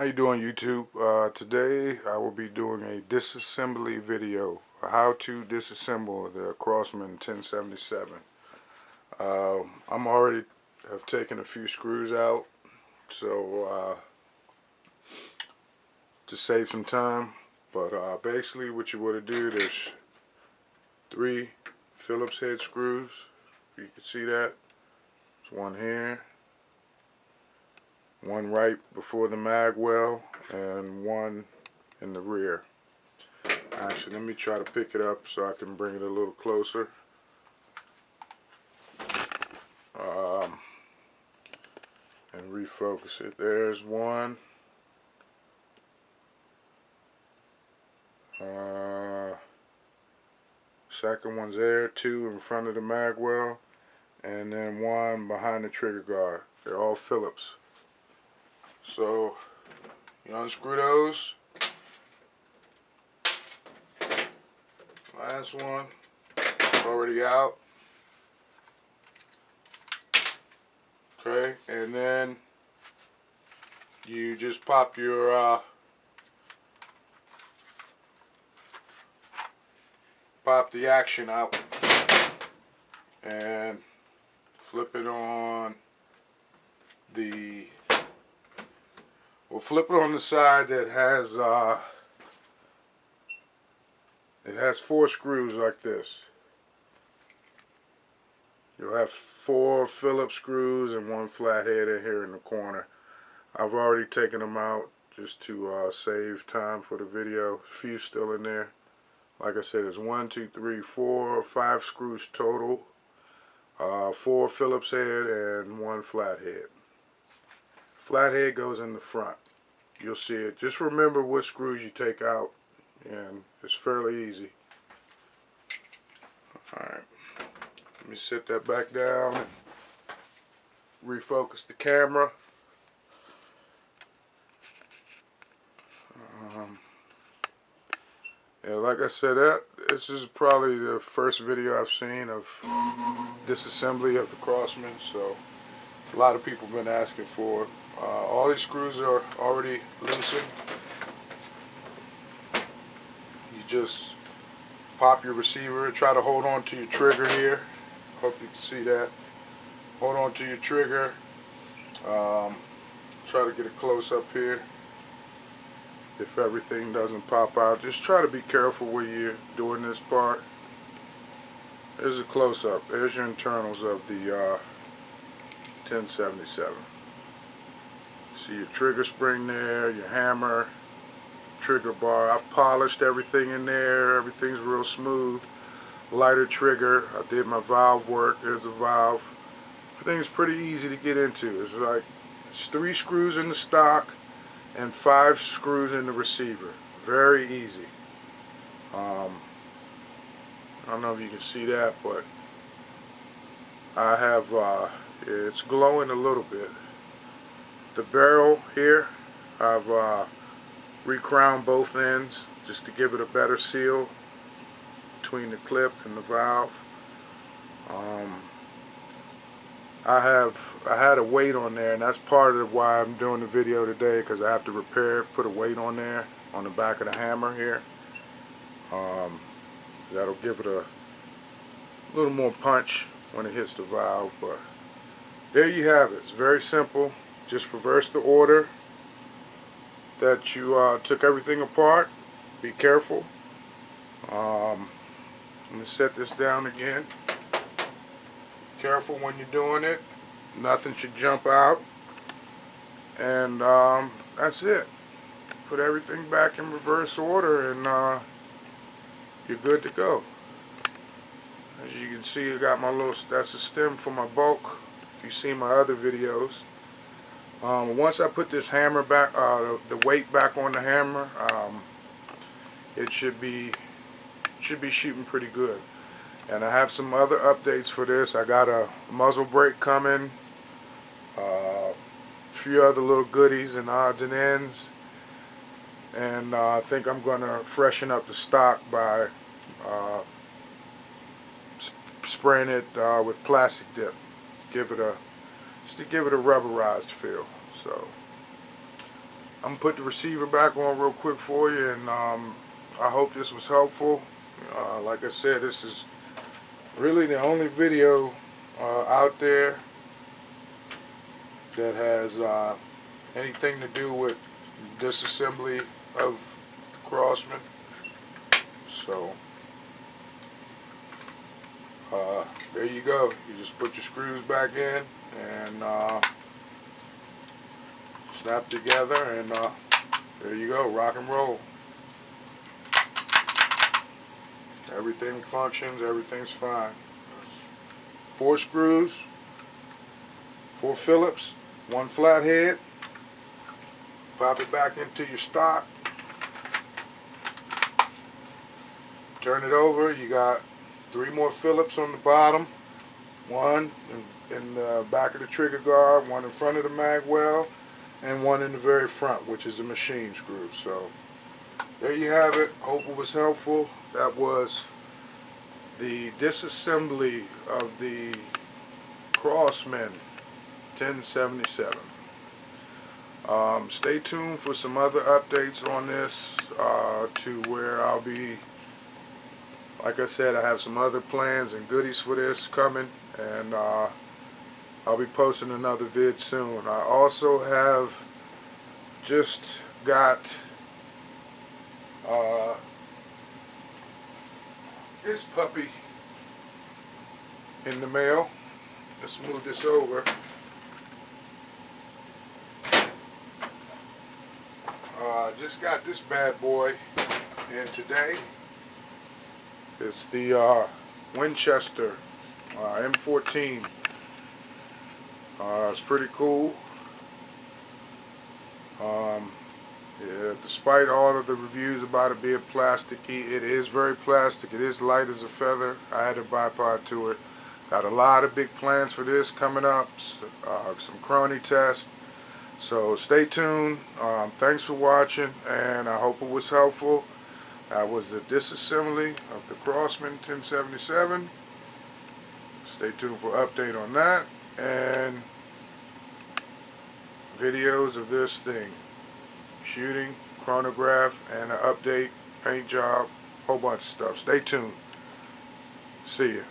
How you doing, YouTube? Today I will be doing a disassembly video, how to disassemble the Crosman 1077. I'm already have taken a few screws out, so to save some time. But basically, what you want to do, there's 3 Phillips head screws. You can see that. There's one here, one right before the mag well, and one in the rear. Actually, let me try to pick it up so I can bring it a little closer. And refocus it. There's one. Second one's there, 2 in front of the mag well, and then 1 behind the trigger guard. They're all Phillips. So you unscrew those. Last one, already out. Okay, and then you just pop your pop the action out and flip it on the flip it on the side that has it has 4 screws like this. You'll have 4 Phillips screws and 1 flathead in here in the corner. I've already taken them out just to save time for the video. A few still in there. Like I said, there's 1, 2, 3, 4, 5 screws total. 4 Phillips head and 1 flathead. Flathead goes in the front. You'll see it. Just remember what screws you take out, and it's fairly easy. Alright, let me set that back down and refocus the camera. Yeah, like I said, this is probably the first video I've seen of disassembly of the Crosman, so a lot of people have been asking for it. All these screws are already loosened. You just pop your receiver, try to hold on to your trigger here. Hope you can see that. Hold on to your trigger. Try to get a close up here. If everything doesn't pop out, just try to be careful when you're doing this part. There's a close up. There's your internals of the 1077. See your trigger spring there, your hammer, trigger bar. I've polished everything in there. Everything's real smooth. Lighter trigger. I did my valve work. There's a valve. Everything's pretty easy to get into. It's 3 screws in the stock and 5 screws in the receiver. Very easy. I don't know if you can see that, but I have it's glowing a little bit. The barrel here, I've recrowned both ends just to give it a better seal between the clip and the valve. I had a weight on there, and that's part of why I'm doing the video today, because I have to repair it, put a weight on there on the back of the hammer here. That'll give it a little more punch when it hits the valve. But there you have it. It's very simple. Just reverse the order that you took everything apart. Be careful. Let me set this down again. Careful when you're doing it. Nothing should jump out. And that's it. Put everything back in reverse order, and you're good to go. As you can see, I got my little, that's a stem for my bulk, if you've seen my other videos. Once I put this hammer back, the weight back on the hammer, it should be shooting pretty good. And I have some other updates for this. I got a muzzle brake coming, a few other little goodies and odds and ends, and I think I'm going to freshen up the stock by spraying it with plastic dip, just to give it a rubberized feel. So I'm gonna put the receiver back on real quick for you, and I hope this was helpful. Like I said, this is really the only video out there that has anything to do with disassembly of Crosman. So there you go. You just put your screws back in and snap together, and there you go. Rock and roll. Everything functions. Everything's fine. 4 screws, 4 Phillips, 1 flathead. Pop it back into your stock. Turn it over. You got 3 more Phillips on the bottom. 1 in the back of the trigger guard, 1 in front of the mag well, and 1 in the very front, which is a machine screw. So there you have it. Hope it was helpful. That was the disassembly of the Crosman 1077. Stay tuned for some other updates on this to where I'll be, like I said, I have some other plans and goodies for this coming, and I'll be posting another vid soon. I also have just got this puppy in the mail. Let's move this over. Just got this bad boy in today. It's the Winchester M14. It's pretty cool. Yeah, despite all of the reviews about it being plasticky, it is very plastic. It is light as a feather. I had to buy part to it. Got a lot of big plans for this coming up. Some crony tests. So stay tuned. Thanks for watching, and I hope it was helpful. That was the disassembly of the Crosman 1077. Stay tuned for an update on that, and videos of this thing. Shooting, chronograph, and an update, paint job, whole bunch of stuff. Stay tuned. See ya.